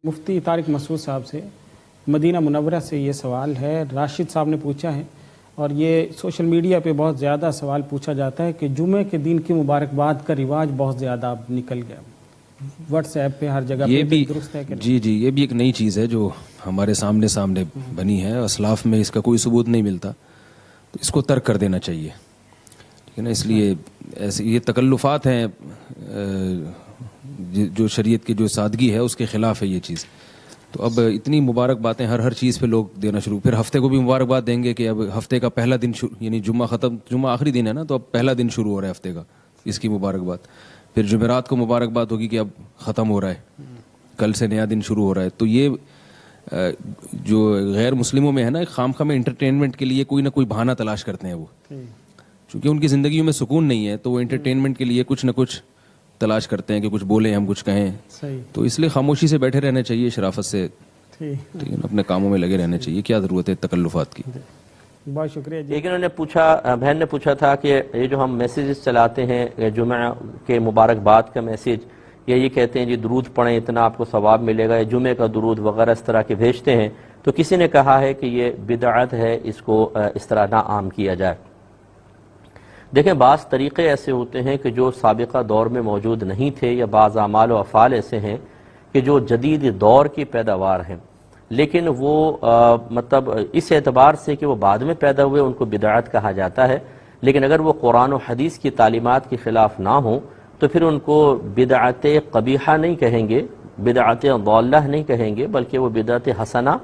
مفتی طارق مسعود صاحب سے مدینہ منورہ سے یہ سوال ہے، راشد صاحب نے پوچھا ہے اور یہ سوشل میڈیا پہ بہت زیادہ سوال پوچھا جاتا ہے کہ جمعے کے دن کی مبارکباد کا رواج بہت زیادہ اب نکل گیا، واٹس ایپ پہ ہر جگہ یہ پہ بھی درست ہے کہ جی یہ بھی ایک نئی چیز ہے جو ہمارے سامنے بنی ہے، اسلاف میں اس کا کوئی ثبوت نہیں ملتا، تو اس کو ترک کر دینا چاہیے، ٹھیک ہے نا۔ اس لیے ایسے یہ تکلفات ہیں جو شریعت کی جو سادگی ہے اس کے خلاف ہے یہ چیز۔ تو اب اتنی مبارک باتیں ہر چیز پہ لوگ دینا شروع، پھر ہفتے کو بھی مبارکباد دیں گے کہ اب ہفتے کا پہلا دن یعنی جمعہ آخری دن ہے نا، تو اب پہلا دن شروع ہو رہا ہے ہفتے کا، اس کی مبارکباد۔ پھر جمعرات کو مبارکباد ہوگی کہ اب ختم ہو رہا ہے، کل سے نیا دن شروع ہو رہا ہے۔ تو یہ جو غیر مسلموں میں ہے نا، خام خواہ میں انٹرٹینمنٹ کے لیے کوئی نہ کوئی بہانہ تلاش کرتے ہیں وہ، چونکہ ان کی زندگیوں میں سکون نہیں ہے تو وہ انٹرٹینمنٹ کے لیے کچھ نہ کچھ تلاش کرتے ہیں کہ کچھ بولیں، ہم کچھ کہیں۔ تو اس لیے خاموشی سے بیٹھے رہنا چاہیے، شرافت سے اپنے کاموں میں لگے رہنا چاہیے، کیا ضرورت ہے تکلفات کی۔ بہت شکریہ جی۔ ایک انہوں نے پوچھا، بہن نے پوچھا تھا کہ یہ جو ہم میسیجز چلاتے ہیں جمعہ کے مبارکباد کا میسیج، یہ کہتے ہیں جی درود پڑھیں اتنا آپ کو ثواب ملے گا، یا جمعے کا درود وغیرہ اس طرح کے بھیجتے ہیں، تو کسی نے کہا ہے کہ یہ بدعت ہے، اس کو اس طرح نہ عام کیا جائے۔ دیکھیں بعض طریقے ایسے ہوتے ہیں کہ جو سابقہ دور میں موجود نہیں تھے، یا بعض اعمال و افعال ایسے ہیں کہ جو جدید دور کی پیداوار ہیں، لیکن وہ مطلب اس اعتبار سے کہ وہ بعد میں پیدا ہوئے ان کو بدعت کہا جاتا ہے، لیکن اگر وہ قرآن و حدیث کی تعلیمات کے خلاف نہ ہوں تو پھر ان کو بدعت قبیحہ نہیں کہیں گے، بدعت ضالہ نہیں کہیں گے، بلکہ وہ بدعت حسنہ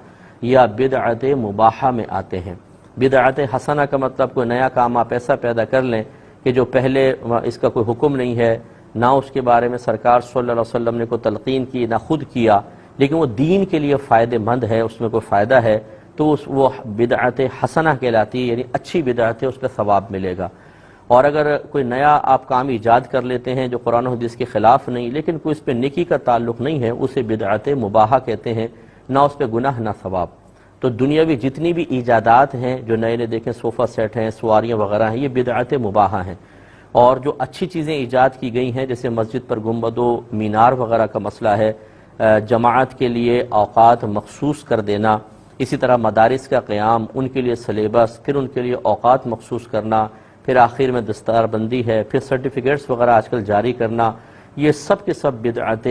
یا بدعت مباحہ میں آتے ہیں۔ بدعت حسنہ کا مطلب کوئی نیا کام آپ ایسا پیدا کر لیں کہ جو پہلے اس کا کوئی حکم نہیں ہے، نہ اس کے بارے میں سرکار صلی اللہ علیہ وسلم نے کوئی تلقین کی، نہ خود کیا، لیکن وہ دین کے لیے فائدہ مند ہے، اس میں کوئی فائدہ ہے، تو وہ بدعت حسنہ کہلاتی ہے، یعنی اچھی بدعت ہے، اس کا ثواب ملے گا۔ اور اگر کوئی نیا آپ کام ایجاد کر لیتے ہیں جو قرآن و حدیث کے خلاف نہیں، لیکن کوئی اس پہ نیکی کا تعلق نہیں ہے، اسے بدعت مباحہ کہتے ہیں، نہ اس پہ گناہ نہ ثواب۔ تو دنیاوی جتنی بھی ایجادات ہیں جو نئے دیکھیں، صوفہ سیٹ ہیں، سواریاں وغیرہ ہیں، یہ بدعت مباحہ ہیں۔ اور جو اچھی چیزیں ایجاد کی گئی ہیں، جیسے مسجد پر گنبد و مینار وغیرہ کا مسئلہ ہے، جماعت کے لیے اوقات مخصوص کر دینا، اسی طرح مدارس کا قیام، ان کے لیے سلیبس، پھر ان کے لیے اوقات مخصوص کرنا، پھر آخر میں دستار بندی ہے، پھر سرٹیفکیٹس وغیرہ آج کل جاری کرنا، یہ سب کے سب بدعت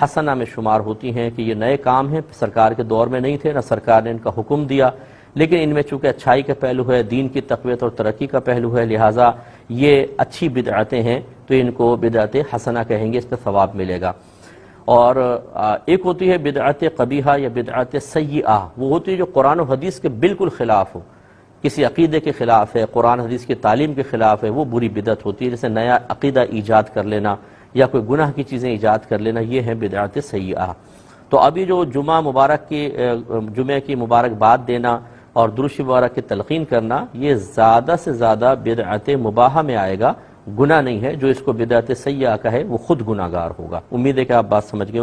حسنہ میں شمار ہوتی ہیں کہ یہ نئے کام ہیں، سرکار کے دور میں نہیں تھے، نہ سرکار نے ان کا حکم دیا، لیکن ان میں چونکہ اچھائی کا پہلو ہے، دین کی تقویت اور ترقی کا پہلو ہے، لہٰذا یہ اچھی بدعتیں ہیں، تو ان کو بدعت حسنہ کہیں گے، اس پہ ثواب ملے گا۔ اور ایک ہوتی ہے بدعت قبیحہ یا بدعت سیئہ، وہ ہوتی ہے جو قرآن و حدیث کے بالکل خلاف ہو، کسی عقیدے کے خلاف ہے، قرآن حدیث کی تعلیم کے خلاف ہے، وہ بری بدعت ہوتی ہے، جیسے نیا عقیدہ ایجاد کر لینا یا کوئی گناہ کی چیزیں ایجاد کر لینا، یہ ہے بدعت سیئہ۔ تو ابھی جو جمعہ کی مبارکباد دینا اور درود شریف وغیرہ کی تلقین کرنا، یہ زیادہ سے زیادہ بدعت مباحہ میں آئے گا، گناہ نہیں ہے۔ جو اس کو بدعت سیئہ کہے وہ خود گناہگار ہوگا۔ امید ہے کہ آپ بات سمجھ گئے ہوں۔